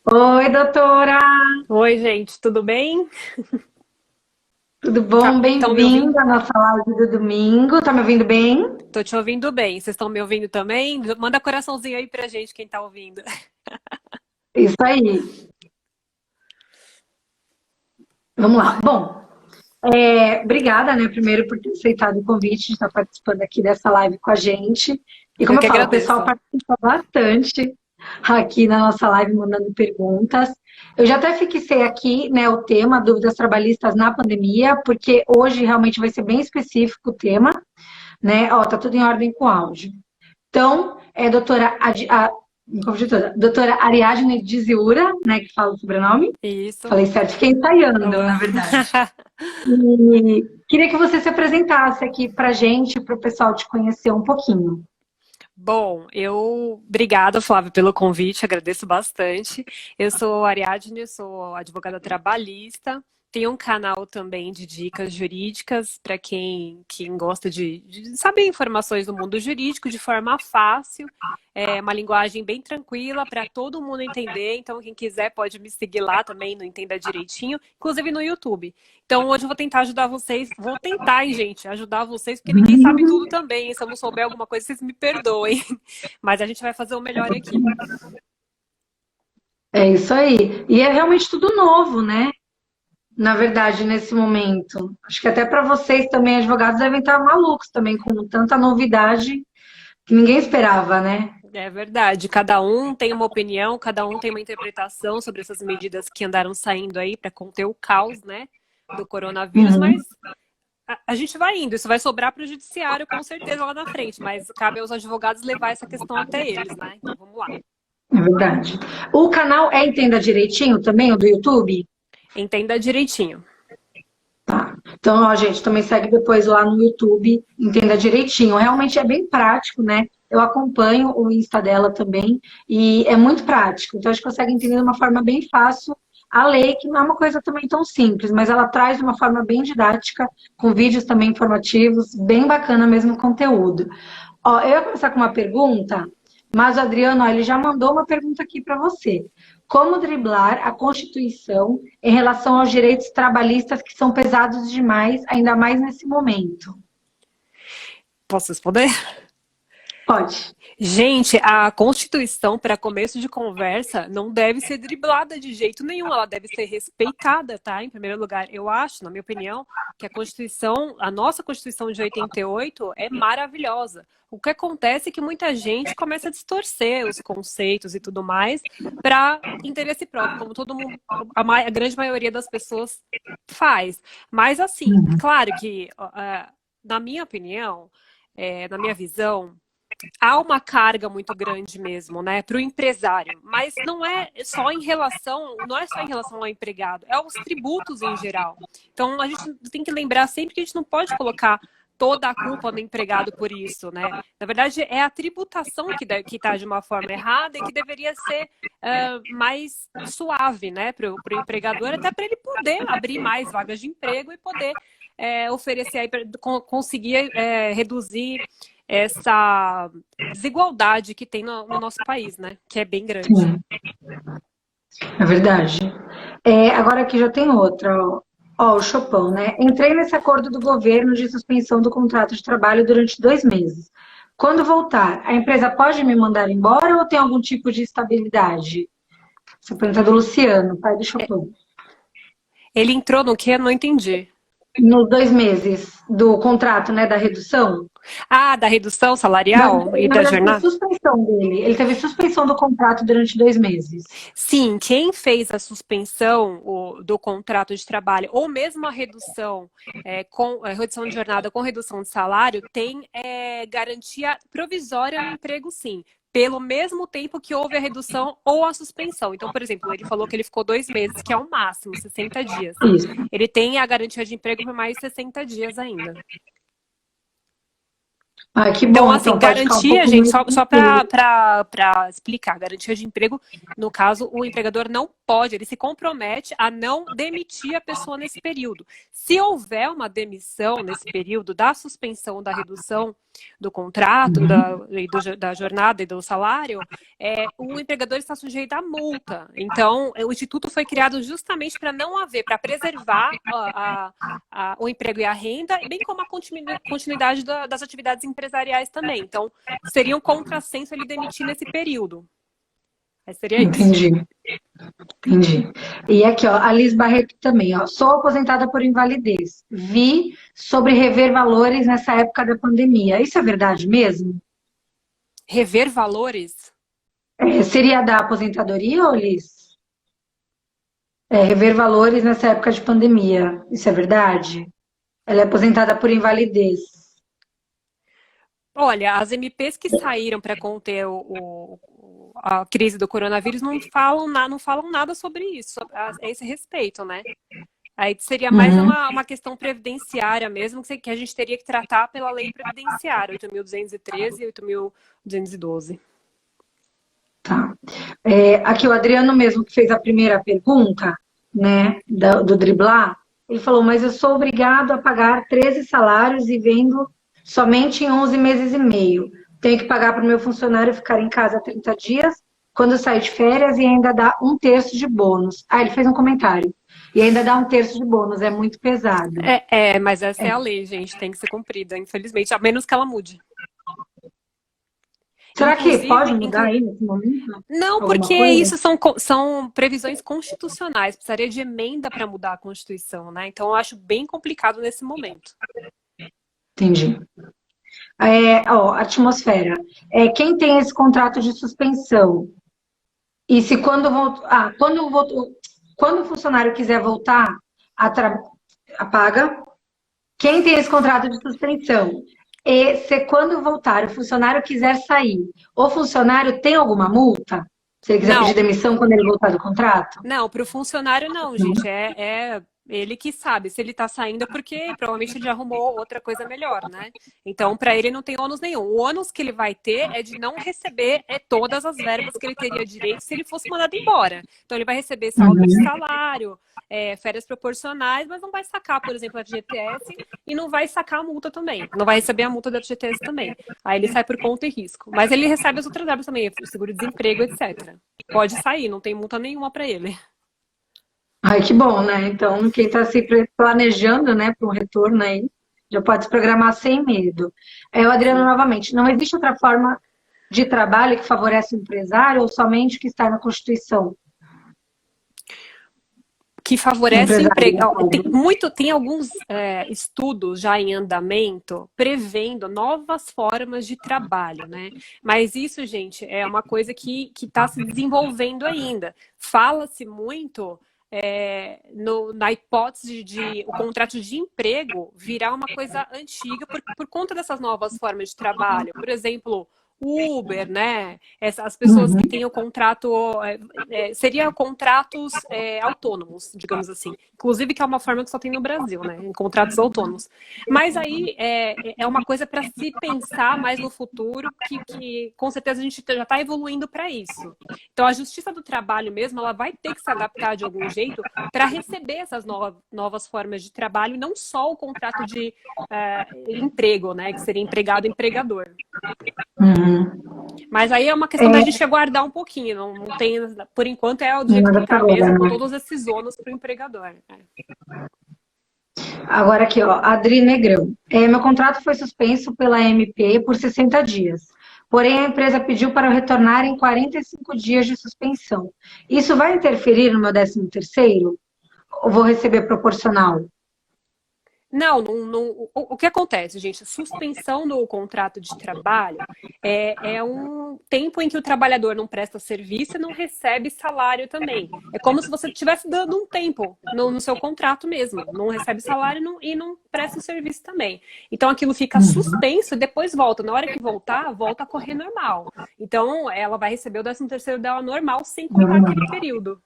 Oi, doutora, Oi, gente, tudo bem? tudo bom? Estão me ouvindo? Bem-vinda à nossa live do domingo. Tá me ouvindo bem? Tô te ouvindo bem. Vocês estão me ouvindo também? Manda coraçãozinho aí pra gente, quem tá ouvindo. Isso aí. Vamos lá. Bom, obrigada, né, primeiro por ter aceitado o convite de estar participando aqui dessa live com a gente. E Eu como eu que falo, o pessoal agradeço. participa bastante aqui na nossa live, mandando perguntas. Eu já até fixei aqui, né, o tema dúvidas trabalhistas na pandemia, porque hoje realmente vai ser bem específico o tema, né? Ó, tá tudo em ordem com o áudio. Então, me confundi toda. Doutora Ariadne Diziura, né, que fala o sobrenome. Isso. Falei certo, fiquei ensaiando, Boa. na verdade. E queria que você se apresentasse aqui para gente, para o pessoal te conhecer um pouquinho. Bom, obrigada, Flávio, pelo convite, agradeço bastante. Eu sou Ariadne, sou advogada trabalhista. Tenho um canal também de dicas jurídicas para quem gosta de saber informações do mundo jurídico de forma fácil. É uma linguagem bem tranquila para todo mundo entender. Então, quem quiser pode me seguir lá também no Entenda Direitinho, inclusive no YouTube. Então, hoje eu vou tentar ajudar vocês. Vou tentar, hein, gente, ajudar vocês, porque ninguém sabe tudo também. Se eu não souber alguma coisa, vocês me perdoem. Mas a gente vai fazer o melhor aqui. É isso aí. E é realmente tudo novo, né? Na verdade, nesse momento. Acho que até para vocês também, advogados, devem estar malucos também com tanta novidade que ninguém esperava, né? É verdade. Cada um tem uma opinião, cada um tem uma interpretação sobre essas medidas que andaram saindo aí para conter o caos, né, do coronavírus, Uhum, mas a gente vai indo. Isso vai sobrar para o judiciário, com certeza, lá na frente. Mas cabe aos advogados levar essa questão até eles, né? Então vamos lá. é verdade. O canal é Entenda Direitinho também, o do YouTube? Entenda direitinho. Tá. Então, ó, gente, também segue depois lá no YouTube, entenda direitinho. Realmente é bem prático, né? Eu acompanho o Insta dela também e é muito prático. Então, a gente consegue entender de uma forma bem fácil a lei, que não é uma coisa também tão simples, mas ela traz de uma forma bem didática, com vídeos também informativos, bem bacana mesmo o conteúdo. Ó, eu ia começar com uma pergunta, mas o Adriano, ó, ele já mandou uma pergunta aqui para você. Como driblar a Constituição em relação aos direitos trabalhistas que são pesados demais, ainda mais nesse momento? Posso responder? Pode. Gente, a Constituição, para começo de conversa, não deve ser driblada de jeito nenhum, ela deve ser respeitada, tá? Em primeiro lugar, eu acho, na minha opinião, que a Constituição, a nossa Constituição de 88 é maravilhosa. O que acontece é que muita gente começa a distorcer os conceitos e tudo mais para interesse próprio, como todo mundo, a grande maioria das pessoas faz. Mas assim, claro que, na minha opinião, na minha visão, há uma carga muito grande mesmo, né, para o empresário, mas não é só em relação ao empregado, é aos tributos em geral. Então a gente tem que lembrar sempre que a gente não pode colocar toda a culpa no empregado por isso, né? Na verdade, é a tributação que está de uma forma errada e que deveria ser mais suave, né, para o empregador, até para ele poder abrir mais vagas de emprego e poder oferecer aí, conseguir reduzir essa desigualdade que tem no nosso país, né? Que é bem grande. Sim, é verdade. Agora aqui já tem outra, ó. Ó, o Chopin, né? Entrei nesse acordo do governo de suspensão do contrato de trabalho durante 2 meses. Quando voltar, a empresa pode me mandar embora ou tem algum tipo de estabilidade? Essa pergunta é do Luciano, pai do Chopin. Ele entrou no que? Eu não entendi. Nos 2 meses do contrato, né, da redução? Ah, da redução Não, salarial e na da verdade, foi jornada? suspensão dele. Ele teve suspensão do contrato durante 2 meses. Sim, quem fez a suspensão do contrato de trabalho ou mesmo a redução com redução de jornada com redução de salário tem garantia provisória no emprego, sim. Pelo mesmo tempo que houve a redução ou a suspensão. Então, por exemplo, ele falou que ele ficou 2 meses, que é o máximo, 60 dias. Isso. Ele tem a garantia de emprego por mais 60 dias ainda. Ah, que Então, bom, assim, então pode ficar um garantia, pouco gente, mais só tranquilo. para explicar, garantia de emprego, no caso, o empregador não pode, ele se compromete a não demitir a pessoa nesse período. Se houver uma demissão nesse período da suspensão da redução do contrato, Uhum. da jornada e do salário, o empregador está sujeito à multa. Então, o Instituto foi criado justamente para não haver, para preservar o emprego e a renda, bem como a continuidade das atividades empresariais também. Então, seria um contrassenso ele demitir nesse período. Seria isso. Entendi, entendi. E aqui, ó, a Liz Barreto também, ó. Sou aposentada por invalidez. Vi sobre rever valores nessa época da pandemia. Isso é verdade mesmo? Rever valores? Seria da aposentadoria, ô Liz? Rever valores nessa época de pandemia. Isso é verdade? Ela é aposentada por invalidez. Olha, as MPs que saíram para conter a crise do coronavírus não falam nada sobre isso, a esse respeito, né? Aí seria mais Uhum, uma questão previdenciária mesmo, que a gente teria que tratar pela lei previdenciária, 8.213 e 8.212. tá. Aqui o Adriano mesmo que fez a primeira pergunta, né, do driblar, ele falou, mas eu sou obrigado a pagar 13 salários e vendo somente em 11 meses e meio. Tenho que pagar para o meu funcionário ficar em casa 30 dias, quando sair de férias e ainda dá um terço de bônus. Ah, ele fez um comentário. E ainda dá um terço de bônus, é muito pesado. Mas essa é a lei, gente, tem que ser cumprida, infelizmente, a menos que ela mude. Será que pode Inclusive, mudar aí nesse momento? não, Alguma porque coisa? isso são previsões constitucionais, precisaria de emenda para mudar a Constituição, né? Então, eu acho bem complicado nesse momento. Entendi. Ó, atmosfera. Quem tem esse contrato de suspensão? E se quando o funcionário quiser voltar a paga, quem tem esse contrato de suspensão? E se quando voltar o funcionário quiser sair, o funcionário tem alguma multa? Se ele quiser pedir Não, demissão quando ele voltar do contrato? não, para o funcionário não, gente. É ele que sabe. Se ele está saindo é porque provavelmente ele já arrumou outra coisa melhor, né? Então, para ele não tem ônus nenhum. O ônus que ele vai ter é de não receber todas as verbas que ele teria direito se ele fosse mandado embora. Então, ele vai receber esse aumento de Uhum, salário, férias proporcionais, mas não vai sacar, por exemplo, a FGTS e não vai sacar a multa também. Não vai receber a multa da FGTS também. Aí ele sai por conta e risco. Mas ele recebe as outras verbas também, o seguro-desemprego, etc. Pode sair, não tem multa nenhuma para ele. ai, que bom, né? Então, quem está se planejando, né, para um retorno aí, já pode se programar sem medo. O Adriano, Sim. novamente, não existe outra forma de trabalho que favorece o empresário ou somente o que está na Constituição? Que O favorece o empresário, emprego. no caso. Tem alguns estudos já em andamento prevendo novas formas de trabalho, né? Mas isso, gente, é uma coisa que está se desenvolvendo ainda. Fala-se muito na hipótese de o contrato de emprego virar uma coisa antiga por conta dessas novas formas de trabalho. Por exemplo, Uber, né? As pessoas que Uhum, têm o contrato, seria contratos autônomos, digamos assim. Inclusive que é uma forma que só tem no Brasil, né? Em contratos autônomos. Mas aí é uma coisa para se pensar mais no futuro, que com certeza a gente já está evoluindo para isso. Então a Justiça do Trabalho mesmo, ela vai ter que se adaptar de algum jeito para receber essas novas formas de trabalho, e não só o contrato de emprego, né? Que seria empregado-empregador. uhum. Mas aí é uma questão da gente aguardar um pouquinho. Não tem, por enquanto é do jeito que Nada para está agora, mesmo, com né? todos esses ônus para o empregador. Agora aqui, ó, Adri Negrão. Meu contrato foi suspenso pela MP por 60 dias. Porém, a empresa pediu para eu retornar em 45 dias de suspensão. Isso vai interferir no meu 13º? Ou vou receber proporcional? O que acontece, gente? A suspensão do contrato de trabalho é um tempo em que o trabalhador não presta serviço e não recebe salário também. É como se você estivesse dando um tempo no seu contrato mesmo. Não recebe salário e não presta o serviço também. Então aquilo fica Uhum. suspenso e depois volta. Na hora que voltar, volta a correr normal. Então ela vai receber o 13º dela normal sem contar aquele período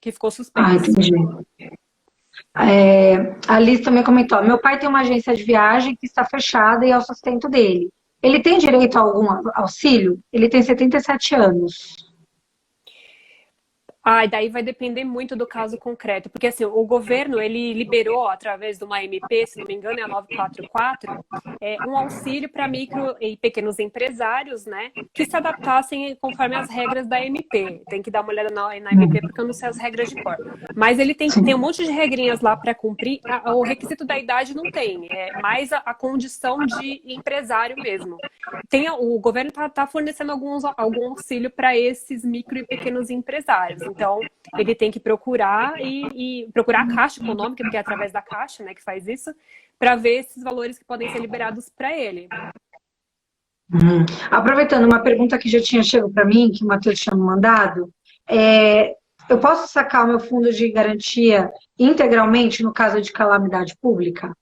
que ficou Ah, suspenso. entendi. A Liz também comentou, meu pai tem uma agência de viagem que está fechada e é o sustento dele. Ele tem direito a algum auxílio? Ele tem 77 anos. Ah, e daí vai depender muito do caso concreto, porque assim, o governo ele liberou através de uma MP, se não me engano, é a 944, um auxílio para micro e pequenos empresários, né, que se adaptassem conforme as regras da MP. Tem que dar uma olhada na MP porque eu não sei as regras de cor. Mas ele tem um Sim. monte de regrinhas lá para cumprir. O requisito da idade não tem, é mais a condição de empresário mesmo. O governo está fornecendo algum auxílio para esses micro e pequenos empresários. Então, ele tem que procurar e procurar a Caixa Econômica, porque é através da Caixa, né, que faz isso, para ver esses valores que podem ser liberados para ele. Aproveitando uma pergunta que já tinha chegado para mim, que o Matheus tinha me mandado, é, eu posso sacar o meu fundo de garantia integralmente no caso de calamidade pública?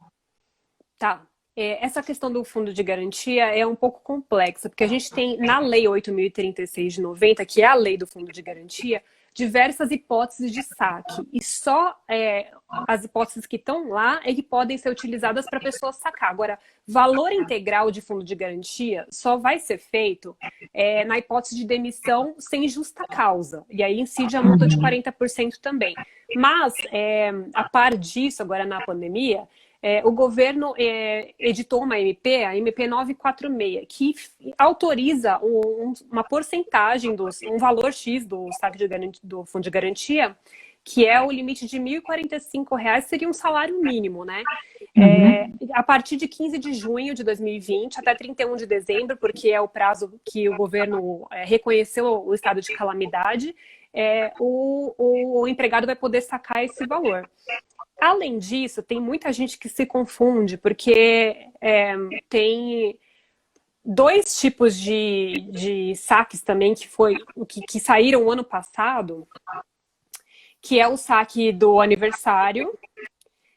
Tá. Essa questão do fundo de garantia é um pouco complexa, porque a gente tem na Lei 8.036 de 90, que é a lei do fundo de garantia, diversas hipóteses de saque. E só as hipóteses que estão lá é que podem ser utilizadas para a pessoa sacar. Agora, valor integral de fundo de garantia só vai ser feito na hipótese de demissão sem justa causa. E aí incide a multa de 40% também. Mas, a par disso, agora na pandemia, o governo editou uma MP, a MP 946, que autoriza uma porcentagem, um valor X do saque do fundo de garantia, que é o limite de R$ 1.045, seria um salário mínimo, né? A partir de 15 de junho de 2020 até 31 de dezembro, porque é o prazo que o governo reconheceu o estado de calamidade, o empregado vai poder sacar esse valor. Além disso, tem muita gente que se confunde, porque tem dois tipos de saques também que saíram o ano passado, que é o saque do aniversário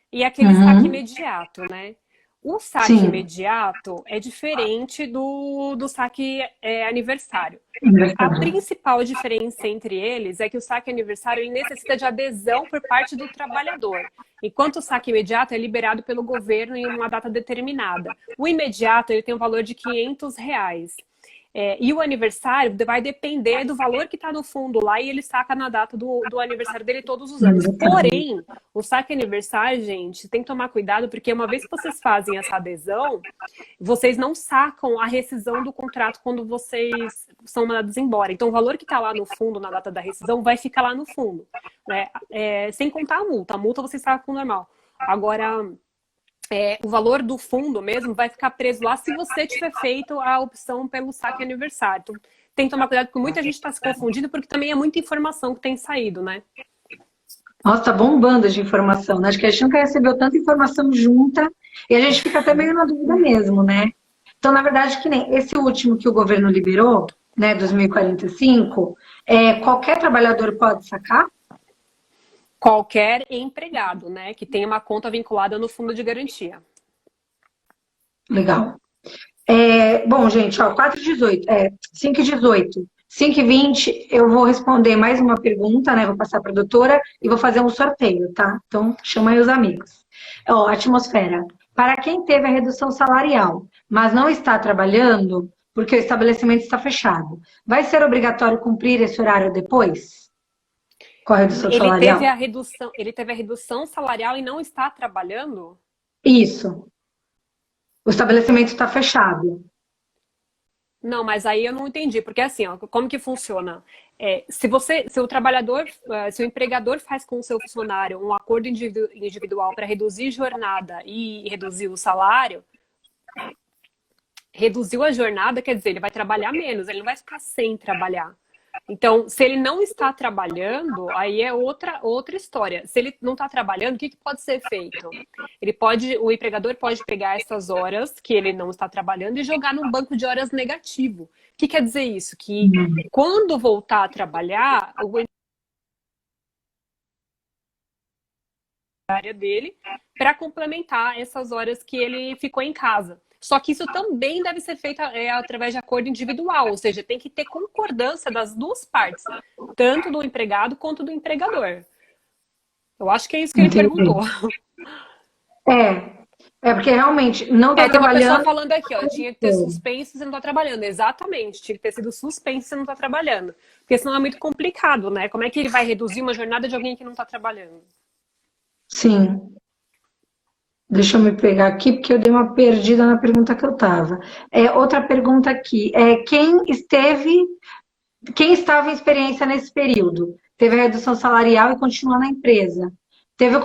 e aquele saque Uhum. imediato, né? O saque Sim. imediato é diferente do saque aniversário. A Engraçado. principal diferença entre eles é que o saque aniversário ele necessita de adesão por parte do trabalhador, enquanto o saque imediato é liberado pelo governo em uma data determinada. O imediato ele tem um valor de R$ 500. E o aniversário vai depender do valor que está no fundo lá e ele saca na data do aniversário dele todos os anos. Porém, o saque aniversário, gente, tem que tomar cuidado porque uma vez que vocês fazem essa adesão, vocês não sacam a rescisão do contrato quando vocês são mandados embora. Então, o valor que está lá no fundo na data da rescisão vai ficar lá no fundo, né? Sem contar a multa. A multa vocês sacam normal. Agora, o valor do fundo mesmo vai ficar preso lá se você tiver feito a opção pelo saque aniversário. Então, tem que tomar cuidado porque muita gente está se confundindo porque também é muita informação que tem saído, né? Nossa, tá bombando de informação, né? Acho que a gente nunca recebeu tanta informação junta e a gente fica até meio na dúvida mesmo, né? Então, na verdade, que nem esse último que o governo liberou, né, 2045, qualquer trabalhador pode sacar? Qualquer empregado, né, que tenha uma conta vinculada no fundo de garantia. Legal. Bom, gente, ó, 4h18, 5h18, 5h20, eu vou responder mais uma pergunta, né? Vou passar para a doutora e vou fazer um sorteio, tá? Então, chama aí os amigos. Ó, atmosfera. Para quem teve a redução salarial, mas não está trabalhando, porque o estabelecimento está fechado, vai ser obrigatório cumprir esse horário depois? Com a redução salarial? Ele teve a redução salarial e não está trabalhando? Isso. O estabelecimento está fechado. Não, mas aí eu não entendi, porque assim, ó, como que funciona? Se o trabalhador, se o empregador faz com o seu funcionário um acordo individual para reduzir jornada e reduzir o salário, reduziu a jornada, quer dizer, ele vai trabalhar menos, ele não vai ficar sem trabalhar. Então, se ele não está trabalhando, aí é outra história. Se ele não está trabalhando, o que pode ser feito? O empregador pode pegar essas horas que ele não está trabalhando e jogar num banco de horas negativo. O que quer dizer isso? Que quando voltar a trabalhar, área dele para complementar essas horas que ele ficou em casa. Só que isso também deve ser feito através de acordo individual, ou seja, tem que ter concordância das duas partes, tanto do empregado quanto do empregador. Eu acho que é isso que ele Entendi. perguntou. É porque realmente não tá Tem uma pessoa trabalhando. falando aqui, ó, tinha que ter suspenso e você não tá trabalhando. Exatamente, tinha que ter sido suspenso e você não tá trabalhando. Porque senão é muito complicado, né? Como é que ele vai reduzir uma jornada de alguém que não tá trabalhando? Sim. Deixa eu me pegar aqui, porque eu dei uma perdida na pergunta que eu estava. Outra pergunta aqui. Quem estava em experiência nesse período? Teve a redução salarial e continua na empresa? Teve o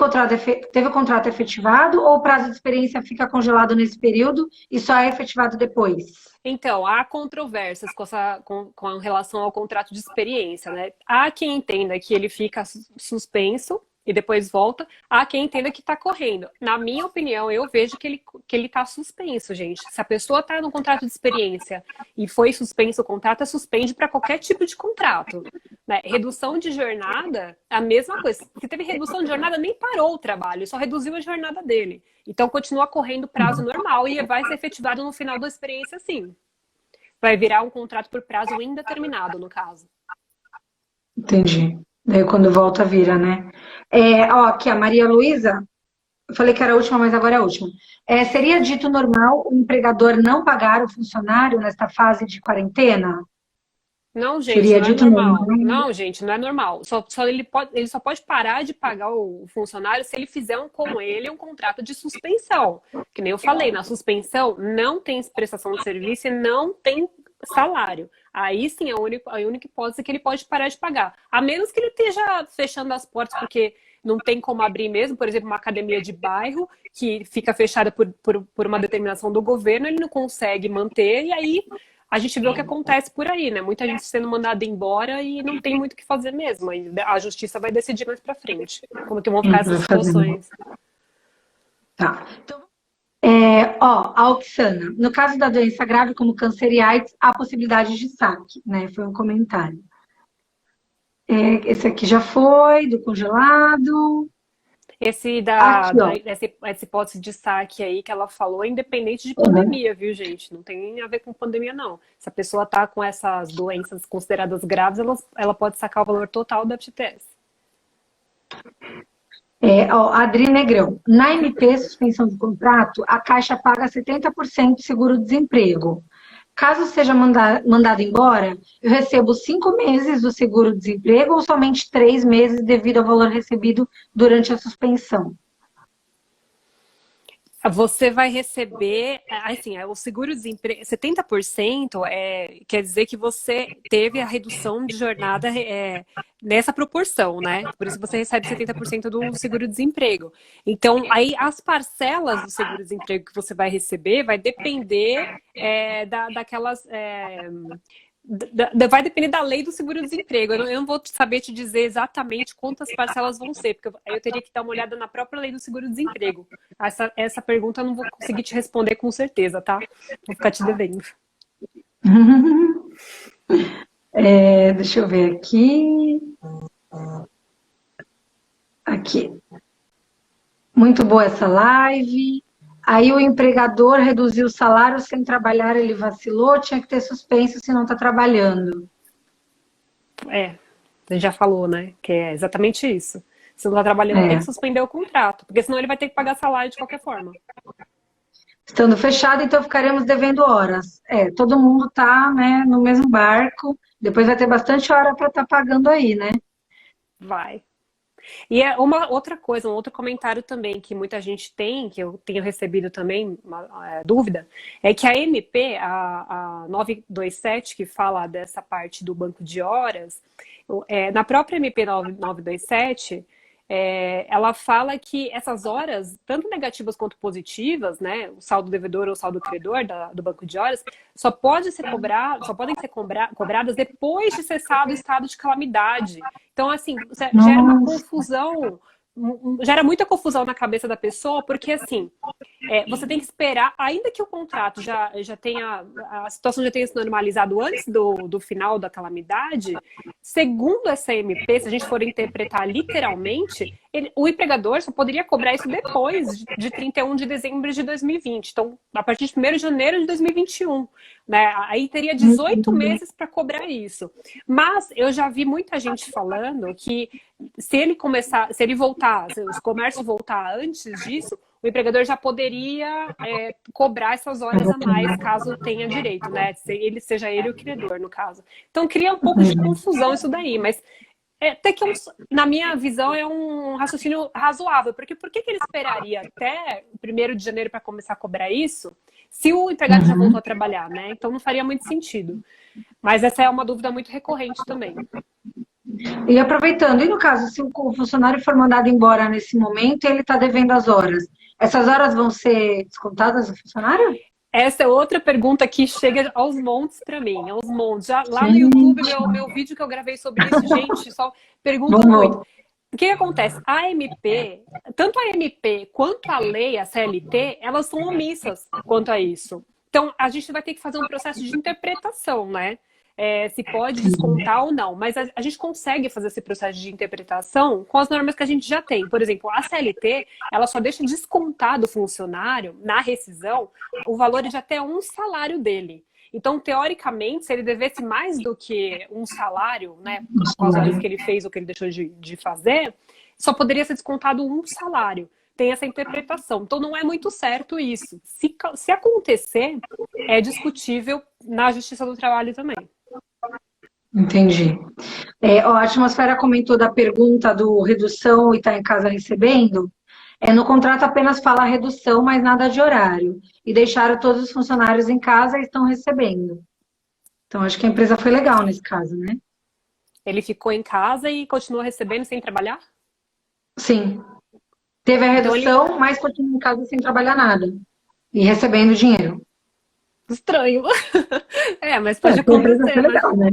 contrato efetivado ou o prazo de experiência fica congelado nesse período e só é efetivado depois? Então, há controvérsias com relação ao contrato de experiência, né? Há quem entenda que ele fica suspenso e depois volta, há quem entenda que está correndo. Na minha opinião, eu vejo que ele está suspenso, gente. Se a pessoa está no contrato de experiência e foi suspenso o contrato, suspende para qualquer tipo de contrato. Né? Redução de jornada, a mesma coisa. Se teve redução de jornada, nem parou o trabalho, só reduziu a jornada dele. Então, continua correndo prazo normal e vai ser efetivado no final da experiência, sim. Vai virar um contrato por prazo indeterminado, no caso. Entendi. Daí quando volta, vira, né? Ó, aqui a Maria Luísa, eu falei que era a última, mas agora é a última. Seria dito normal o empregador não pagar o funcionário nesta fase de quarentena? Não, gente, Seria não é dito normal. normal. Não, gente, não é normal. Ele só pode parar de pagar o funcionário se ele fizer com ele um contrato de suspensão. Que nem eu falei, na suspensão não tem prestação de serviço e não tem salário. Aí sim é a única hipótese que ele pode parar de pagar. A menos que ele esteja fechando as portas porque não tem como abrir mesmo, por exemplo, uma academia de bairro que fica fechada por uma determinação do governo, ele não consegue manter, e aí a gente vê o que acontece por aí, né? Muita gente sendo mandada embora e não tem muito o que fazer mesmo. E a justiça vai decidir mais pra frente como que vão ficar essas Vai fazendo. situações. Tá. Então, ó, a Oxana. No caso da doença grave, como câncer e AIDS, há possibilidade de saque, né? Foi um comentário. Esse aqui já foi, do congelado. Aqui, ó. Essa hipótese de saque aí que ela falou é independente de Uhum. pandemia, viu, gente? Não tem a ver com pandemia, não. Se a pessoa tá com essas doenças consideradas graves, ela pode sacar o valor total da FGTS. Ó, Adri Negrão. Na MP, suspensão de contrato, a Caixa paga 70% de seguro-desemprego. Caso seja mandado embora, eu recebo 5 meses do seguro-desemprego ou somente 3 meses devido ao valor recebido durante a suspensão? Você vai receber, assim, o seguro-desemprego, 70% quer dizer que você teve a redução de jornada nessa proporção, né? Por isso você recebe 70% do seguro-desemprego. Então, aí as parcelas do seguro-desemprego que você vai receber vai depender daquelas. Vai depender da lei do seguro-desemprego. Eu não vou saber te dizer exatamente quantas parcelas vão ser, porque aí eu teria que dar uma olhada na própria lei do seguro-desemprego. Essa pergunta eu não vou conseguir te responder com certeza, tá? Vou ficar te devendo. Deixa eu ver aqui. Aqui. Muito boa essa live. Aí o empregador reduziu o salário sem trabalhar, ele vacilou, tinha que ter suspenso se não está trabalhando. Você já falou, né? Que é exatamente isso. Se não tá trabalhando, tem É. que suspender o contrato, porque senão ele vai ter que pagar salário de qualquer forma. Estando fechado, então ficaremos devendo horas. Todo mundo está, né, no mesmo barco. Depois vai ter bastante hora para estar pagando aí, né? Vai. E é uma outra coisa, um outro comentário também que muita gente tem, que eu tenho recebido também, uma dúvida, é que a MP, a 927, que fala dessa parte do banco de horas, na própria MP 927, ela fala que essas horas, tanto negativas quanto positivas, né, o saldo devedor ou o saldo credor do banco de horas, só podem ser cobradas depois de cessado o estado de calamidade. Então, assim, gera uma Nossa. confusão, gera muita confusão na cabeça da pessoa, porque, assim, você tem que esperar, ainda que o contrato já tenha, a situação já tenha se normalizado antes do final da calamidade, segundo essa MP, se a gente for interpretar literalmente, o empregador só poderia cobrar isso depois de 31 de dezembro de 2020. Então, a partir de 1º de janeiro de 2021. Né? Aí teria 18 meses para cobrar isso. Mas eu já vi muita gente falando que se ele voltar, se os comércios voltar antes disso, o empregador já poderia cobrar essas horas a mais, caso tenha direito, né? Seja ele o criador, no caso. Então, cria um pouco de confusão isso daí, mas até que, na minha visão, é um raciocínio razoável, porque por que ele esperaria até o 1º de janeiro para começar a cobrar isso, se o empregado já voltou a trabalhar, né? Então, não faria muito sentido. Mas essa é uma dúvida muito recorrente também. E aproveitando, e no caso, se o funcionário for mandado embora nesse momento e ele está devendo as horas, essas horas vão ser descontadas do funcionário? Essa é outra pergunta que chega aos montes para mim, aos montes. Já, lá no YouTube, meu vídeo que eu gravei sobre isso, gente, só pergunto muito. O que acontece? A MP, tanto a MP quanto a lei, a CLT, elas são omissas quanto a isso. Então, a gente vai ter que fazer um processo de interpretação, né? Se pode descontar ou não. Mas a gente consegue fazer esse processo de interpretação com as normas que a gente já tem. Por exemplo, a CLT, ela só deixa descontar do funcionário, na rescisão, o valor de até um salário dele. Então, teoricamente, se ele devesse mais do que um salário, né, com as horas que ele fez ou que ele deixou de fazer, só poderia ser descontado um salário. Tem essa interpretação. Então, não é muito certo isso. Se acontecer, é discutível na Justiça do Trabalho também. Entendi. A Atmosfera comentou da pergunta do redução e está em casa recebendo. No contrato apenas fala redução, mas nada de horário. E deixaram todos os funcionários em casa e estão recebendo. Então, acho que a empresa foi legal nesse caso, né? Ele ficou em casa e continuou recebendo sem trabalhar? Sim. Teve a redução, mas continuou em casa sem trabalhar nada. E recebendo dinheiro. Estranho. Mas pode acontecer. Foi legal, né?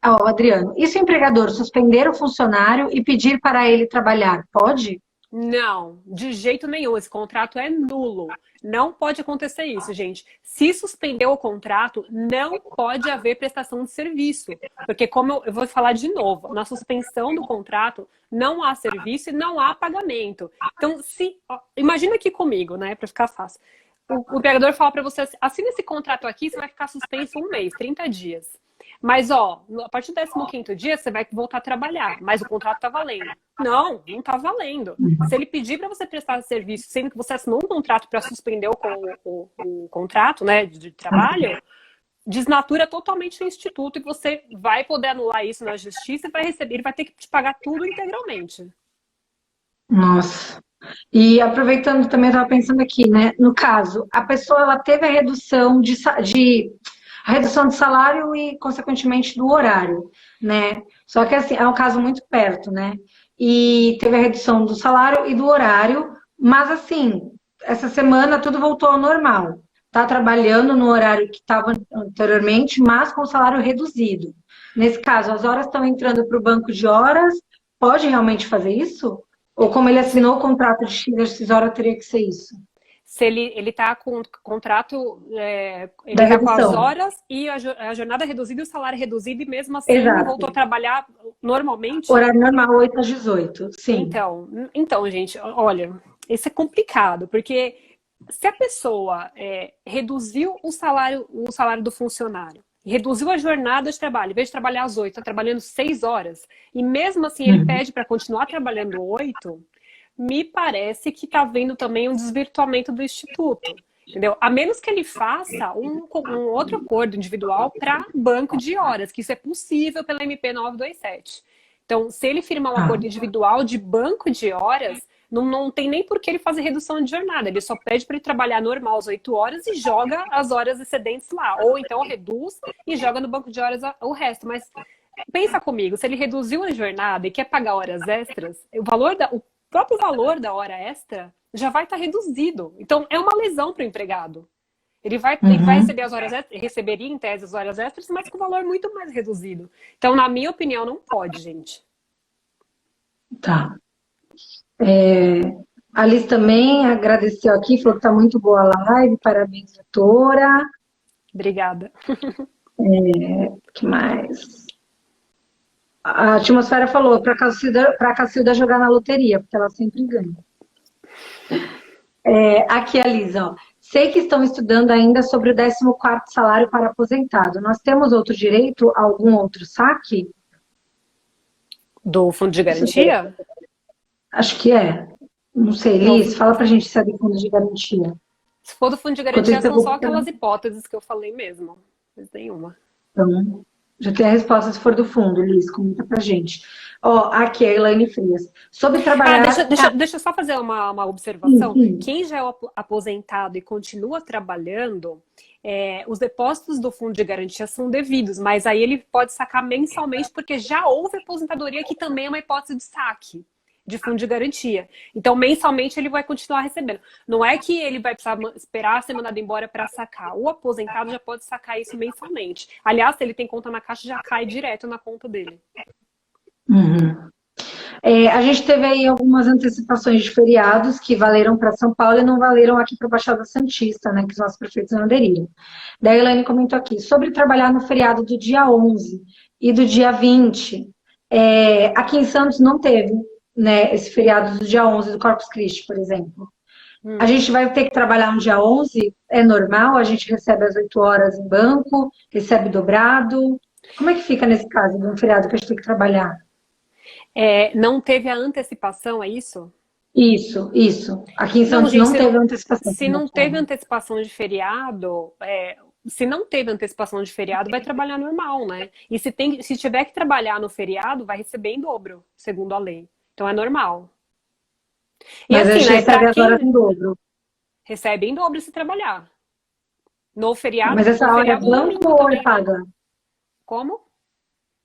Adriano, e se o empregador suspender o funcionário e pedir para ele trabalhar, pode? Não, de jeito nenhum. Esse contrato é nulo. Não pode acontecer isso, gente. Se suspender o contrato, não pode haver prestação de serviço. Porque, como eu vou falar de novo, na suspensão do contrato, não há serviço e não há pagamento. Então, imagina aqui comigo, né, para ficar fácil. O empregador fala para você, assina esse contrato aqui, você vai ficar suspenso 1 mês, 30 dias. Mas, a partir do 15º dia, você vai voltar a trabalhar. Mas o contrato tá valendo. Não tá valendo. Se ele pedir para você prestar serviço, sendo que você assinou um contrato para suspender o contrato, né, de trabalho, desnatura totalmente o instituto e você vai poder anular isso na justiça e vai receber, ele vai ter que te pagar tudo integralmente. Nossa. E aproveitando também, eu estava pensando aqui, né? No caso, a pessoa ela teve a redução a redução de salário e, consequentemente, do horário, né? Só que, assim, é um caso muito perto, né? E teve a redução do salário e do horário, mas, assim, essa semana tudo voltou ao normal. Tá trabalhando no horário que estava anteriormente, mas com salário reduzido. Nesse caso, as horas estão entrando para o banco de horas, pode realmente fazer isso? Ou como ele assinou o contrato de X horas, teria que ser isso? Se ele está com o contrato, ele Da está com as redução. horas e a jornada reduzida e o salário reduzido, e mesmo assim Exato. voltou a trabalhar normalmente. Horário normal, 8 às 18, sim. Então, gente, olha, isso é complicado, porque se a pessoa reduziu o salário do funcionário, reduziu a jornada de trabalho, em vez de trabalhar às 8, está trabalhando 6 horas, e mesmo assim ele pede para continuar trabalhando 8, me parece que está havendo também um desvirtuamento do instituto, entendeu? A menos que ele faça um outro acordo individual para banco de horas, que isso é possível pela MP 927. Então, se ele firmar um acordo individual de banco de horas, não tem nem por que ele fazer redução de jornada. Ele só pede para ele trabalhar normal às 8 horas e joga as horas excedentes lá. Ou então reduz e joga no banco de horas o resto. Mas pensa comigo, se ele reduziu a jornada e quer pagar horas extras, o próprio valor da hora extra já vai estar reduzido. Então, é uma lesão para o empregado. Ele vai receber as horas extras, receberia em tese as horas extras, mas com valor muito mais reduzido. Então, na minha opinião, não pode, gente. Tá. A Liz também agradeceu aqui, falou que tá muito boa a live, parabéns, doutora. Obrigada. O que mais? A atmosfera falou para Cacilda jogar na loteria, porque ela sempre ganha. Aqui a Lisa, ó. Sei que estão estudando ainda sobre o 14º salário para aposentado. Nós temos outro direito a algum outro saque? Do fundo de garantia? Acho que é. Não sei, Não, Liz, fala pra gente se é do fundo de garantia. se for do fundo de Enquanto garantia, isso, eu são vou só aquelas procurar. hipóteses que eu falei mesmo. Mas nenhuma. Então, já tem a resposta se for do fundo, Liz, comenta pra gente. Ó, aqui é a Elaine Frias. Sobre Ah, trabalhar. deixa eu só fazer uma Sim, observação. sim. Quem já é aposentado e continua trabalhando, os depósitos do fundo de garantia são devidos, mas aí ele pode sacar mensalmente, porque já houve aposentadoria, que também é uma hipótese de saque de fundo de garantia. Então, mensalmente, ele vai continuar recebendo. Não é que ele vai precisar esperar ser mandado embora para sacar. O aposentado já pode sacar isso mensalmente. Aliás, se ele tem conta na Caixa, já cai direto na conta dele. Uhum. A gente teve aí algumas antecipações de feriados que valeram para São Paulo e não valeram aqui para a Baixada Santista, né, que os nossos prefeitos não aderiram. Daí a Elaine comentou aqui, sobre trabalhar no feriado do dia 11 e do dia 20, aqui em Santos não teve, né, esse feriado do dia 11 do Corpus Christi, por exemplo. A gente vai ter que trabalhar no dia 11, é normal, a gente recebe às 8 horas em banco, recebe dobrado. Como é que fica nesse caso de um feriado que a gente tem que trabalhar? Não teve a antecipação, é isso? Isso. Aqui em Não, Santos gente, não teve antecipação. se não teve antecipação de feriado, se não teve antecipação de feriado, vai trabalhar normal, né? E se tiver que trabalhar no feriado, vai receber em dobro, segundo a lei. Então é normal. E Mas a assim, gente né, recebe para as horas quem em dobro. recebe em dobro se trabalhar. No feriado, Mas essa no hora é feriado banco domingo ou é também, né? paga? Como?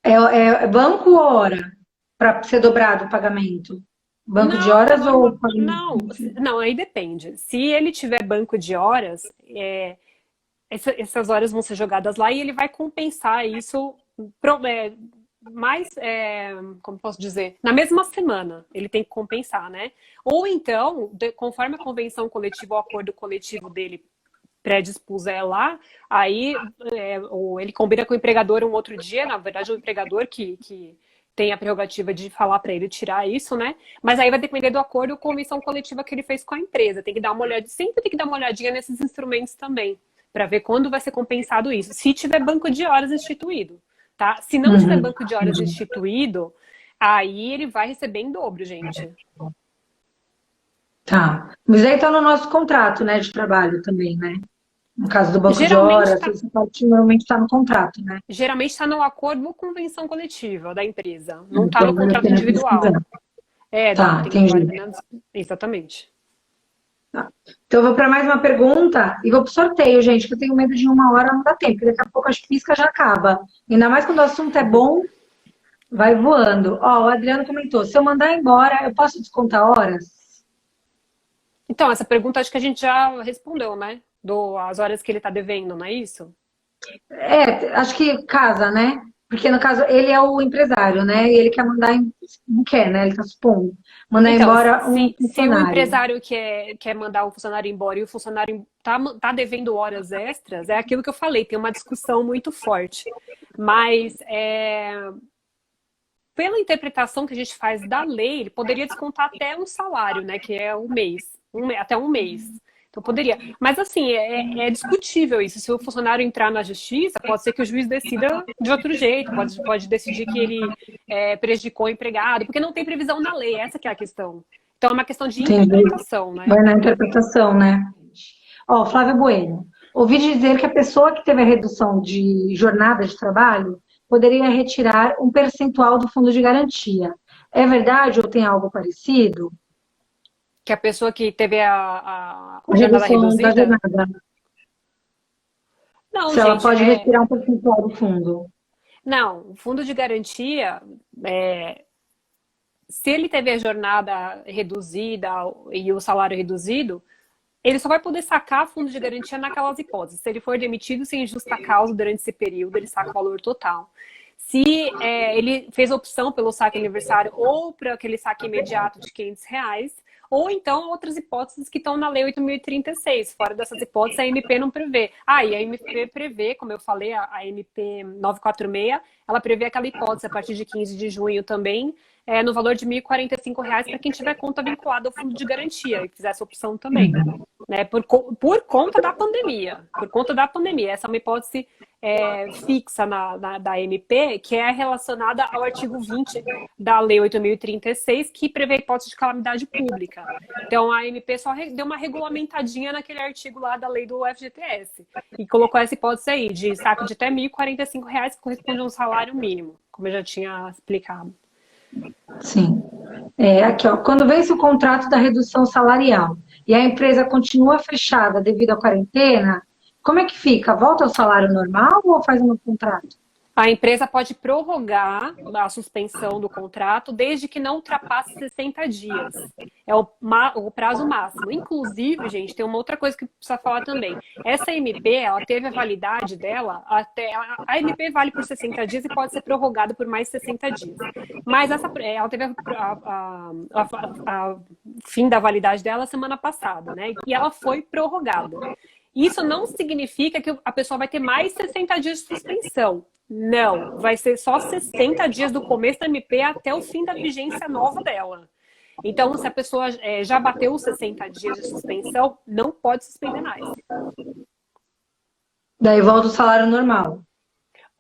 É banco ou hora? Para ser dobrado o pagamento? Banco de Não, horas ou normal. Não, não, aí depende. Se ele tiver banco de horas, essas horas vão ser jogadas lá e ele vai compensar isso mais, como posso dizer, na mesma semana ele tem que compensar, né? Ou então, conforme a convenção coletiva, o acordo coletivo dele predispuser lá, aí ou ele combina com o empregador um outro dia, na verdade, o empregador que tem a prerrogativa de falar para ele tirar isso, né? Mas aí vai depender do acordo ou convenção coletiva que ele fez com a empresa. Tem que dar uma olhada, sempre tem que dar uma olhadinha nesses instrumentos também, para ver quando vai ser compensado isso. Se tiver banco de horas instituído, tá? Se não tiver banco de horas Entendi. instituído, aí ele vai receber em dobro, gente. Tá. Mas aí tá no nosso contrato, né, de trabalho também, né? No caso do banco de Geralmente horas, tá, essa parte normalmente está no contrato, né? geralmente está no acordo ou convenção coletiva da empresa. Não está no Então vale a contrato pena individual. pesquisar. Dá, Tá, tem que vale a entendi. pena. Exatamente. Tá. Então eu vou para mais uma pergunta e vou pro sorteio, gente, que eu tenho medo de uma hora não dar tempo, porque daqui a pouco as piscas já acaba. Ainda mais quando o assunto é bom, vai voando. Ó, o Adriano comentou, se eu mandar embora, eu posso descontar horas? Então, essa pergunta acho que a gente já respondeu, né? As horas que ele está devendo, não é isso? Acho que casa, né? Porque no caso ele é o empresário, né? E ele quer mandar, não quer, né? Ele tá supondo, mandar Então, embora um se o funcionário. empresário quer mandar o funcionário embora e o funcionário tá devendo horas extras, é aquilo que eu falei, tem uma discussão muito forte. Mas pela interpretação que a gente faz da lei, ele poderia descontar até um salário, né? Que é um mês, até um mês. Então poderia. Mas assim, é discutível isso. Se o funcionário entrar na justiça, pode ser que o juiz decida de outro jeito, pode decidir que ele prejudicou o empregado, porque não tem previsão na lei, essa que é a questão. Então é uma questão de Entendi. interpretação, né? Vai na interpretação, né? Ó, Flávia Bueno. Ouvi dizer que a pessoa que teve a redução de jornada de trabalho poderia retirar um percentual do fundo de garantia. É verdade ou tem algo parecido? Que a pessoa que teve A a jornada redução da reduzida. jornada. Não, Se ela gente, pode retirar um percentual do fundo. não, o fundo de garantia, se ele teve a jornada reduzida e o salário reduzido, ele só vai poder sacar fundo de garantia naquelas hipóteses. Se ele for demitido sem justa causa durante esse período, ele saca o valor total. Se ele fez opção pelo saque aniversário ou para aquele saque imediato de R$ 500, ou então outras hipóteses que estão na Lei 8.036. Fora dessas hipóteses, a MP não prevê. Ah, e a MP prevê, como eu falei, a MP 946, ela prevê aquela hipótese a partir de 15 de junho também, no valor de R$ 1.045 para quem tiver conta vinculada ao fundo de garantia e fizer essa opção também, né? Por conta da pandemia. Por conta da pandemia. Essa é uma hipótese fixa da MP, que é relacionada ao artigo 20 da Lei 8.036, que prevê a hipótese de calamidade pública. Então, a MP só deu uma regulamentadinha naquele artigo lá da lei do FGTS e colocou essa hipótese aí, de saque de até R$ 1.045, que corresponde a um salário mínimo, como eu já tinha explicado. Sim. Aqui, ó, quando vence o contrato da redução salarial e a empresa continua fechada devido à quarentena, como é que fica? Volta ao salário normal ou faz um novo contrato? A empresa pode prorrogar a suspensão do contrato desde que não ultrapasse 60 dias. É o prazo máximo. Inclusive, gente, tem uma outra coisa que precisa falar também. Essa MP, ela teve a validade dela até... A MP vale por 60 dias e pode ser prorrogada por mais 60 dias. Mas ela teve a fim da validade dela semana passada, né? E ela foi prorrogada. Isso não significa que a pessoa vai ter mais 60 dias de suspensão. Não, vai ser só 60 dias do começo da MP até o fim da vigência nova dela. Então, se a pessoa já bateu os 60 dias de suspensão, não pode suspender mais. Daí volta o salário normal.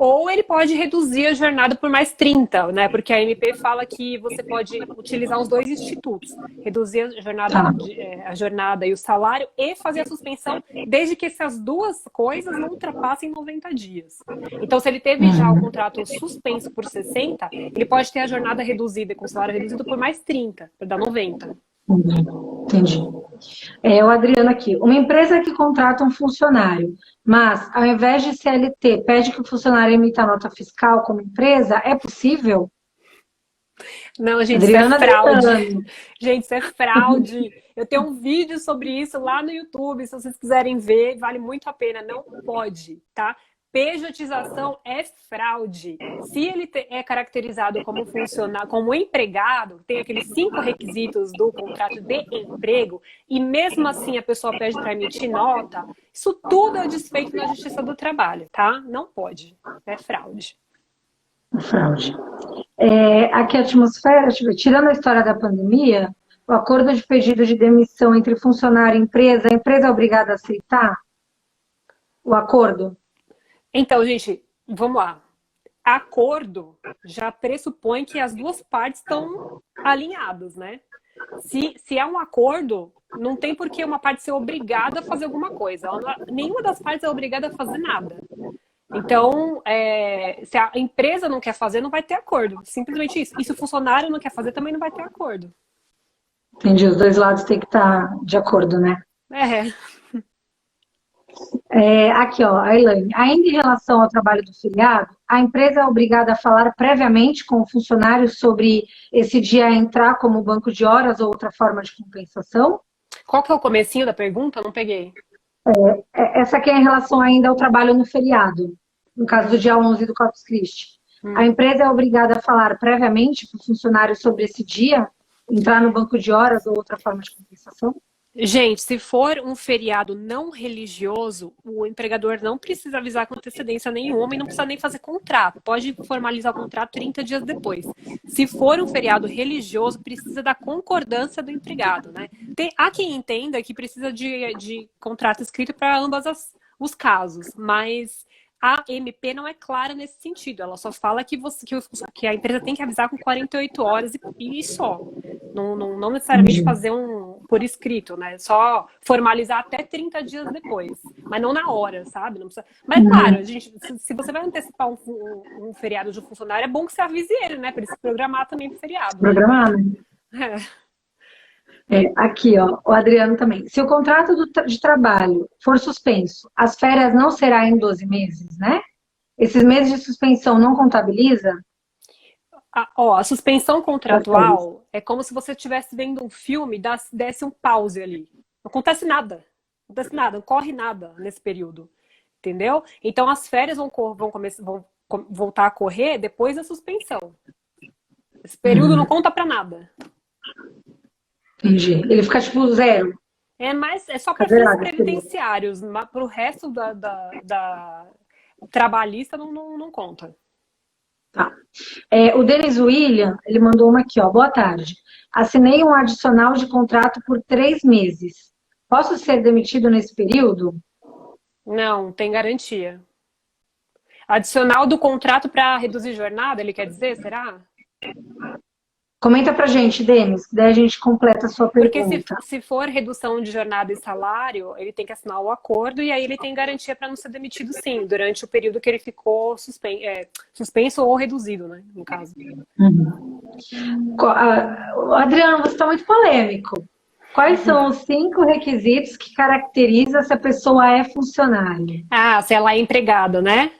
Ou ele pode reduzir a jornada por mais 30, né? Porque a MP fala que você pode utilizar os dois institutos. Reduzir a jornada e o salário e fazer a suspensão, desde que essas duas coisas não ultrapassem 90 dias. Então, se ele teve já o contrato suspenso por 60, ele pode ter a jornada reduzida com o salário reduzido por mais 30, para dar 90. Entendi. O Adriano aqui. Uma empresa que contrata um funcionário, mas ao invés de CLT, pede que o funcionário emita nota fiscal como empresa, é possível? Não, gente, Adriana, isso é fraude. Adriano. Gente, isso é fraude. Eu tenho um vídeo sobre isso lá no YouTube, se vocês quiserem ver, vale muito a pena. Não pode, tá? Pejotização é fraude. Se ele é caracterizado como funcionário, como empregado, tem aqueles 5 requisitos do contrato de emprego, e mesmo assim a pessoa pede para emitir nota, isso tudo é desfeito na Justiça do Trabalho, tá? Não pode. É fraude. Fraude. Aqui a atmosfera, tirando a história da pandemia, o acordo de pedido de demissão entre funcionário e a empresa é obrigada a aceitar o acordo? Então, gente, vamos lá. Acordo já pressupõe que as duas partes estão alinhadas, né? Se é um acordo, não tem por que uma parte ser obrigada a fazer alguma coisa. Nenhuma das partes é obrigada a fazer nada. Então, se a empresa não quer fazer, não vai ter acordo. Simplesmente isso. E se o funcionário não quer fazer, também não vai ter acordo. Entendi, os dois lados têm que estar de acordo, né? Aqui, ó, a Elaine. Ainda em relação ao trabalho do feriado, a empresa é obrigada a falar previamente com o funcionário sobre esse dia entrar como banco de horas ou outra forma de compensação? Qual que é o comecinho da pergunta? Eu não peguei. Essa aqui é em relação ainda ao trabalho no feriado, no caso do dia 11 do Corpus Christi. A empresa é obrigada a falar previamente para o funcionário sobre esse dia, entrar no banco de horas ou outra forma de compensação? Gente, se for um feriado não religioso, o empregador não precisa avisar com antecedência nenhuma e não precisa nem fazer contrato. Pode formalizar o contrato 30 dias depois. Se for um feriado religioso, precisa da concordância do empregado, né? Há quem entenda que precisa de contrato escrito para ambos os casos, mas a MP não é clara nesse sentido. Ela só fala que a empresa tem que avisar com 48 horas e só. Não necessariamente fazer por escrito, né? Só formalizar até 30 dias depois. Mas não na hora, sabe? Não precisa... Mas claro, se você vai antecipar um feriado de um funcionário, é bom que você avise ele, né? Para ele se programar também pro feriado. Programar, né? Aqui, ó, o Adriano também. Se o contrato de trabalho for suspenso, as férias não será em 12 meses, né? Esses meses de suspensão não contabiliza? A suspensão contratual é como se você estivesse vendo um filme e desse um pause ali. Não acontece nada. Não corre nada nesse período. Entendeu? Então as férias vão voltar a correr depois da suspensão. Esse período não conta para nada. Entendi. Ele fica tipo zero. É só É para fins verdade, seria. previdenciários, para o resto da trabalhista não conta. Tá. O Denis William, ele mandou uma aqui, ó. Boa tarde. Assinei um adicional de contrato por 3 meses. Posso ser demitido nesse período? Não, tem garantia. Adicional do contrato para reduzir jornada, ele quer dizer, será? Comenta pra gente, Denis, que daí a gente completa a sua Porque pergunta. se for redução de jornada e salário, ele tem que assinar o acordo e aí ele tem garantia para não ser demitido, sim, durante o período que ele ficou suspenso ou reduzido, né, no caso. Uhum. Adriano, você está muito polêmico. Quais são os 5 requisitos que caracterizam se a pessoa é funcionária? Ah, se ela é empregada, né?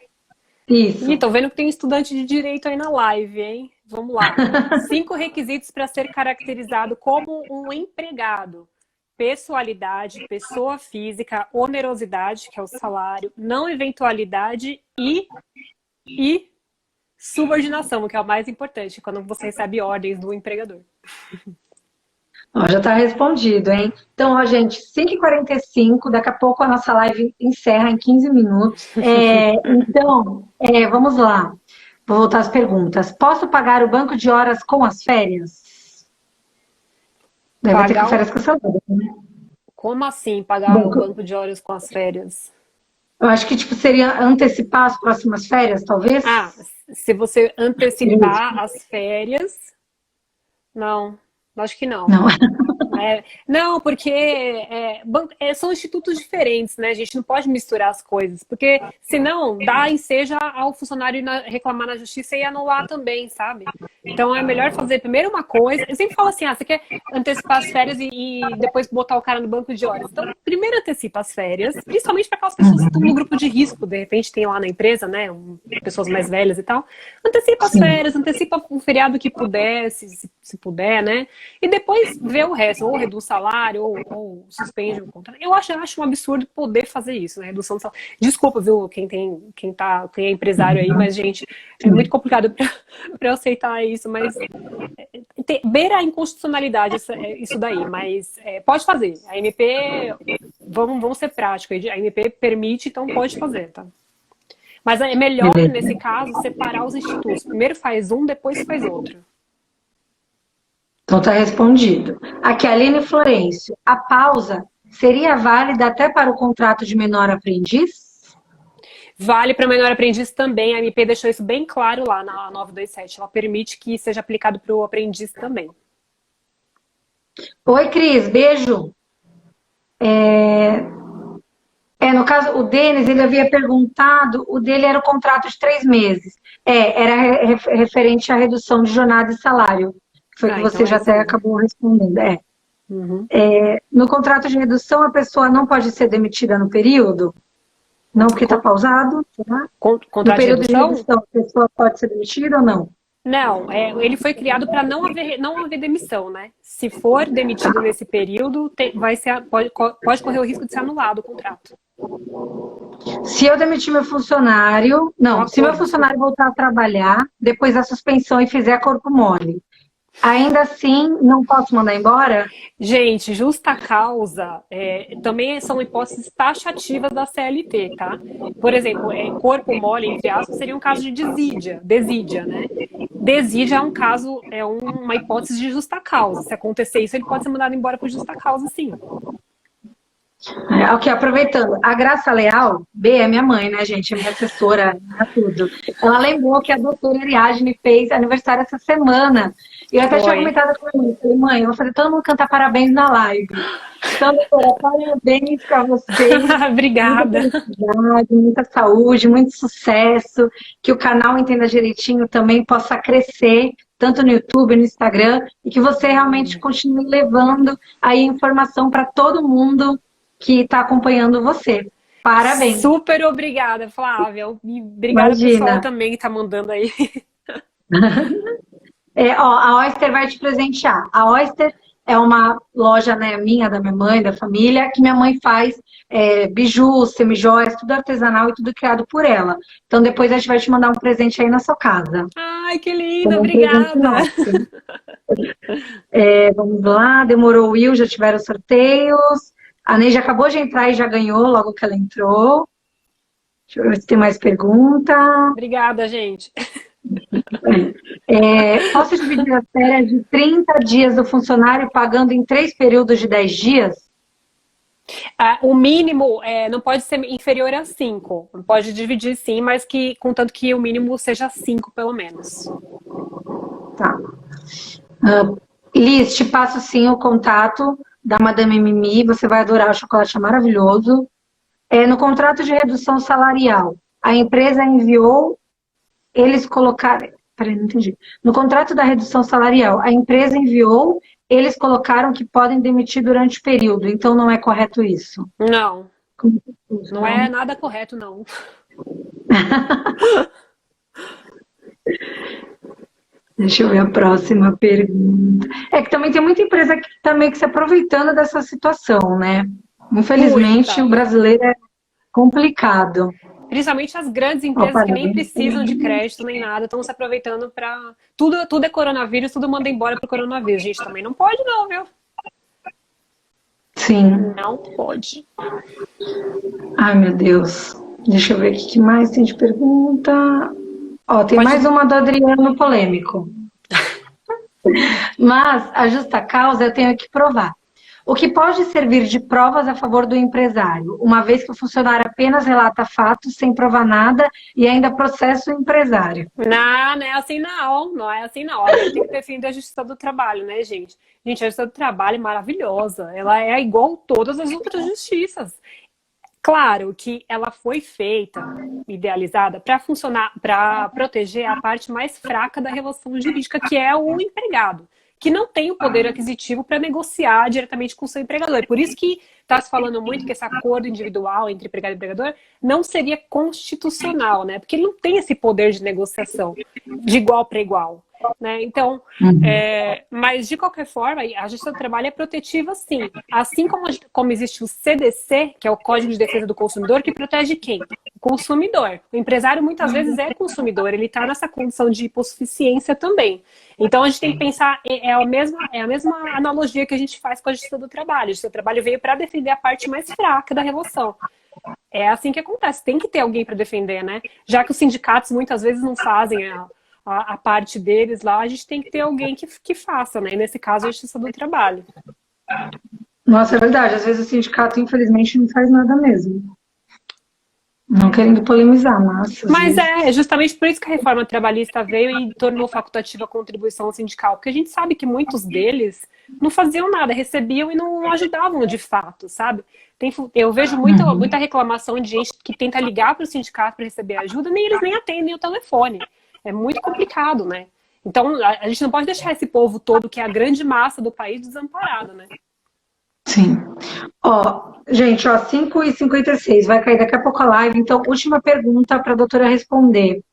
Isso. Ih, tô vendo que tem estudante de direito aí na live, hein? Vamos lá. 5 requisitos para ser caracterizado como um empregado: pessoalidade, pessoa física, onerosidade, que é o salário, não eventualidade e subordinação, que é o mais importante, quando você recebe ordens do empregador. Ó, já está respondido, hein? Então, ó, gente, 5h45, daqui a pouco a nossa live encerra em 15 minutos. Então, vamos lá. Vou voltar às perguntas. Posso pagar o banco de horas com as férias? Deve ter com Pagar férias canceladas, né? Como assim pagar o Banco. banco de horas com as férias? Eu acho que tipo, seria antecipar as próximas férias, talvez? Ah, se você Isso. antecipar as férias, não, acho que não. Não. Não, porque são institutos diferentes, né? A gente não pode misturar as coisas, porque senão dá enseja ao funcionário reclamar na justiça e anular também, sabe? Então é melhor fazer primeiro uma coisa. Eu sempre falo assim: você quer antecipar as férias e depois botar o cara no banco de horas. Então, primeiro antecipa as férias, principalmente para aquelas pessoas que estão no grupo de risco, de repente tem lá na empresa, né? Pessoas mais velhas e tal. Antecipa as Sim. férias, antecipa o feriado que puder, se puder, né? E depois vê o resto, ou reduz o salário, ou suspende o contrato. Eu acho um absurdo poder fazer isso, né? Redução do salário. Desculpa, viu, quem é empresário aí, mas, gente, é muito complicado para eu aceitar isso, mas beira a inconstitucionalidade isso daí, mas pode fazer. A MP, vamos ser práticos, a MP permite, então pode fazer, tá? Mas é melhor, Beleza. nesse caso, separar os institutos. Primeiro faz um, depois faz outro. Então tá respondido. Aqui, Aline Florencio. A pausa seria válida até para o contrato de menor aprendiz? Vale para menor aprendiz também. A MP deixou isso bem claro lá na 927. Ela permite que seja aplicado para o aprendiz também. Oi, Cris. Beijo. No caso, o Denis, ele havia perguntado, o dele era o contrato de 3 meses. Era referente à redução de jornada e salário. Foi que você Então é já isso até aí. acabou respondendo. Uhum. No contrato de redução, a pessoa não pode ser demitida no período? Não, porque está pausado, tá? No Contrato de período de redução? redução, a pessoa pode ser demitida ou não? Não, ele foi criado para não haver demissão, né? Se for demitido nesse período, pode correr o risco de ser anulado o contrato. Se eu demitir meu funcionário, não, se meu funcionário voltar a trabalhar, depois da suspensão e fizer corpo mole, ainda assim não posso mandar embora? Gente, justa causa também são hipóteses taxativas da CLT, tá? Por exemplo, corpo mole, entre aspas, seria um caso de desídia, né? Desídia é um caso, uma hipótese de justa causa. Se acontecer isso, ele pode ser mandado embora por justa causa, sim. Ok, aproveitando. A Graça Leal, B, é minha mãe, né, gente? É minha assessora, é tudo. Ela lembrou que a doutora Ariadne fez aniversário essa semana. E eu até tinha comentado com a minha mãe. Falei, mãe, eu vou fazer todo mundo cantar parabéns na live. Então, doutora, parabéns para vocês. Obrigada. Muita felicidade, muita saúde, muito sucesso. Que o canal Entenda Direitinho também possa crescer, tanto no YouTube, no Instagram, e que você realmente continue levando aí informação para todo mundo que está acompanhando você. Parabéns. Super obrigada, Flávia. E obrigada, pessoal, também que está mandando aí. A Oyster vai te presentear. A Oyster é uma loja, né, minha, da minha mãe, da família, que minha mãe faz bijus, semijoias, tudo artesanal e tudo criado por ela. Então depois a gente vai te mandar um presente aí na sua casa. Ai, que lindo, obrigada. Vamos lá, demorou o Will, já tiveram sorteios. A Ney já acabou de entrar e já ganhou logo que ela entrou. Deixa eu ver se tem mais pergunta. Obrigada, gente. Posso dividir as férias de 30 dias do funcionário pagando em 3 períodos de 10 dias? O mínimo não pode ser inferior a 5. Pode dividir sim, mas contanto que o mínimo seja 5, pelo menos. Tá. Liz, te passo sim o contato da Madame Mimi, você vai adorar, o chocolate é maravilhoso. No contrato de redução salarial, a empresa enviou, eles colocaram... Peraí, não entendi. No contrato da redução salarial, a empresa enviou, eles colocaram que podem demitir durante o período, então não é correto isso? Não, não é nada correto, não. Deixa eu ver a próxima pergunta. Que também tem muita empresa que está meio que se aproveitando dessa situação, né? Infelizmente, o brasileiro é complicado. Principalmente as grandes empresas que nem precisam de crédito nem nada, estão se aproveitando para... Tudo é coronavírus, tudo manda embora pro coronavírus. Gente, também não pode não, viu? Sim. Não pode. Ai, meu Deus. Deixa eu ver o que mais tem de pergunta. Tem mais uma do Adriano polêmico. Mas a justa causa eu tenho que provar. O que pode servir de provas a favor do empresário, uma vez que o funcionário apenas relata fatos sem provar nada e ainda processa o empresário? Não é assim não. Não é assim não. A gente tem que defender a Justiça do Trabalho, né, gente? Gente, a Justiça do Trabalho é maravilhosa. Ela é igual a todas as outras justiças. Claro que ela foi feita, idealizada, para funcionar, para proteger a parte mais fraca da relação jurídica, que é o empregado, que não tem o poder aquisitivo para negociar diretamente com o seu empregador. É por isso que está se falando muito que esse acordo individual entre empregado e empregador não seria constitucional, né? Porque ele não tem esse poder de negociação de igual para igual. Né? Então, mas de qualquer forma, a Justiça do Trabalho é protetiva sim. Assim como existe o CDC, que é o Código de Defesa do Consumidor, que protege quem? O consumidor. O empresário muitas vezes é consumidor, ele está nessa condição de hipossuficiência também. Então a gente tem que pensar, é a mesma analogia que a gente faz com a Justiça do Trabalho. A Justiça do Trabalho veio para defender a parte mais fraca da relação. É assim que acontece, tem que ter alguém para defender, né? Já que os sindicatos muitas vezes não fazem a parte deles lá, a gente tem que ter alguém que faça, né? E nesse caso, a Justiça do Trabalho. Nossa, é verdade. Às vezes o sindicato, infelizmente, não faz nada mesmo. Não querendo polemizar, mas é justamente por isso que a reforma trabalhista veio e tornou facultativa a contribuição sindical, porque a gente sabe que muitos deles não faziam nada, recebiam e não ajudavam de fato, sabe? Eu vejo muita reclamação de gente que tenta ligar para o sindicato para receber ajuda, eles nem atendem o telefone. É muito complicado, né? Então, a gente não pode deixar esse povo todo, que é a grande massa do país, desamparado, né? Sim. Gente, 5h56, vai cair daqui a pouco a live, então, última pergunta para a doutora responder.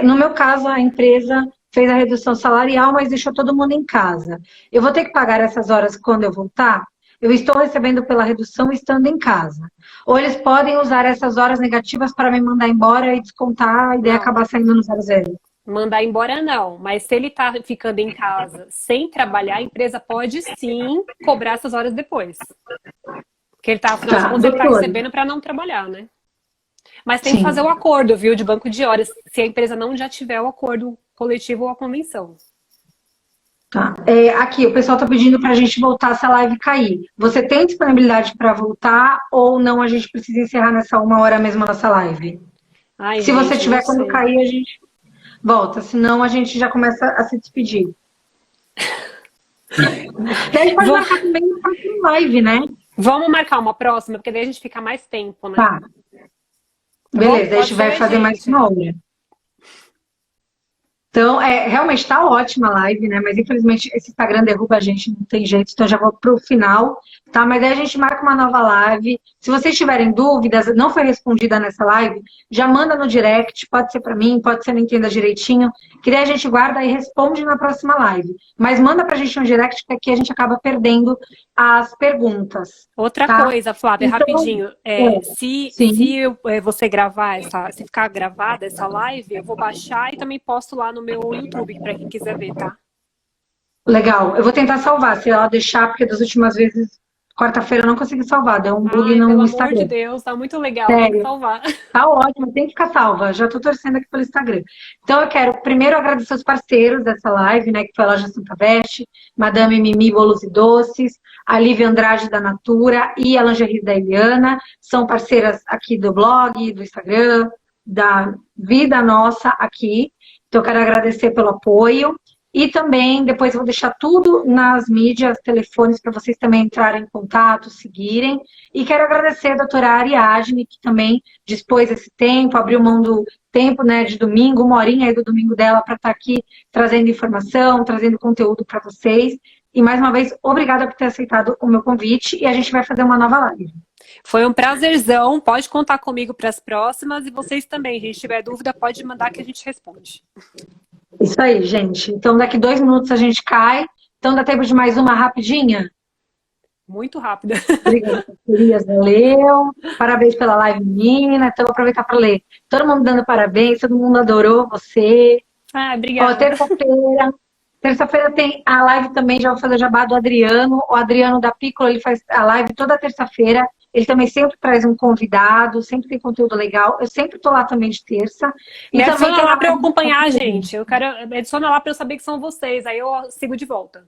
No meu caso, a empresa fez a redução salarial, mas deixou todo mundo em casa. Eu vou ter que pagar essas horas quando eu voltar? Eu estou recebendo pela redução estando em casa. Ou eles podem usar essas horas negativas para me mandar embora e descontar e daí acabar saindo no 0,0? Mandar embora não, mas se ele está ficando em casa sem trabalhar, a empresa pode sim cobrar essas horas depois. Porque ele está recebendo para não trabalhar, né? Mas tem que fazer o acordo, viu, de banco de horas, se a empresa não já tiver o acordo coletivo ou a convenção. Tá. Aqui, o pessoal está pedindo para a gente voltar se a live cair. Você tem disponibilidade para voltar ou não? A gente precisa encerrar nessa 1 hora mesmo a nossa live? Ai, se você tiver quando cair, a gente volta. Senão, a gente já começa a se despedir. Daí a gente pode marcar também uma próxima live, né? Vamos marcar uma próxima, porque daí a gente fica mais tempo, né? Tá. Beleza, a gente vai fazer mais 1 hora. Então, realmente está ótima a live, né? Mas infelizmente esse Instagram derruba a gente, não tem jeito, então já vou para o final, tá? Mas aí a gente marca uma nova live. Se vocês tiverem dúvidas, não foi respondida nessa live, já manda no direct, pode ser para mim, pode ser no Entenda Direitinho, que daí a gente guarda e responde na próxima live. Mas manda pra gente no direct, que aqui a gente acaba perdendo as perguntas. Outra coisa, Flávia, então, rapidinho. Se você gravar se ficar gravada essa live, eu vou baixar e também posto lá no meu YouTube, para quem quiser ver, tá? Legal. Eu vou tentar salvar, se ela deixar, porque das últimas vezes, quarta-feira eu não consegui salvar, deu um bug Ai, pelo no amor de Instagram. Deus, tá muito legal, tem que Sério. salvar. Tá ótimo, tem que ficar salva. Já tô torcendo aqui pelo Instagram. Então eu quero primeiro agradecer os parceiros dessa live, né? Que foi a Loja Santa Veste, Madame Mimi Bolos e Doces, a Lívia Andrade da Natura e a Lingerie da Eliana. São parceiras aqui do blog, do Instagram, da vida nossa aqui. Então eu quero agradecer pelo apoio. E também, depois eu vou deixar tudo nas mídias, telefones, para vocês também entrarem em contato, seguirem. E quero agradecer a doutora Ariadne, que também dispôs esse tempo, abriu mão do tempo, né, de domingo, uma horinha aí do domingo dela para estar aqui trazendo informação, trazendo conteúdo para vocês. E mais uma vez, obrigada por ter aceitado o meu convite e a gente vai fazer uma nova live. Foi um prazerzão, pode contar comigo para as próximas e vocês também, se tiver dúvida, pode mandar que a gente responde. Isso aí, gente. Então, daqui 2 minutos a gente cai. Então, dá tempo de mais uma rapidinha? Muito rápida. Obrigada, Elias, valeu. Parabéns pela live, menina. Então, vou aproveitar para ler. Todo mundo dando parabéns, todo mundo adorou você. Ah, Ó, obrigada. terça-feira tem a live também, já vou fazer jabá do Adriano. O Adriano da Piccolo, ele faz a live toda terça-feira. Ele também sempre traz um convidado, sempre tem conteúdo legal. Eu sempre tô lá também de terça. E Me também adiciona tem lá a para eu live do acompanhar, Café. gente. Eu quero adiciona lá para eu saber que são vocês, aí eu sigo de volta.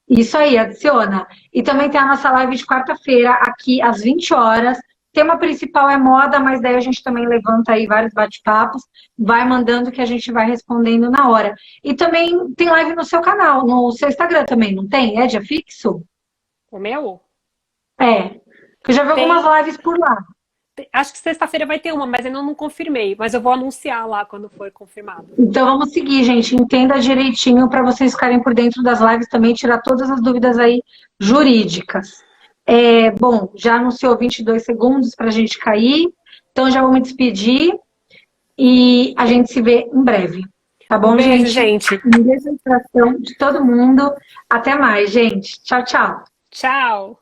Isso aí, adiciona. E também tem a nossa live de quarta-feira, aqui às 20 horas. O tema principal é moda, mas daí a gente também levanta aí vários bate-papos, vai mandando que a gente vai respondendo na hora. E também tem live no seu canal, no seu Instagram também, não tem? É dia fixo? O meu? É. Eu já vi algumas Tem. lives por lá. Acho que sexta-feira vai ter uma, mas ainda não confirmei. Mas eu vou anunciar lá quando for confirmado. Então vamos seguir, gente. Entenda direitinho para vocês ficarem por dentro das lives também, tirar todas as dúvidas aí jurídicas. Bom, já anunciou 22 segundos para a gente cair, então já vou me despedir e a gente se vê em breve. Tá bom, Beijo, gente? gente. Um beijo no coração de todo mundo. Até mais, gente. Tchau, tchau. Tchau.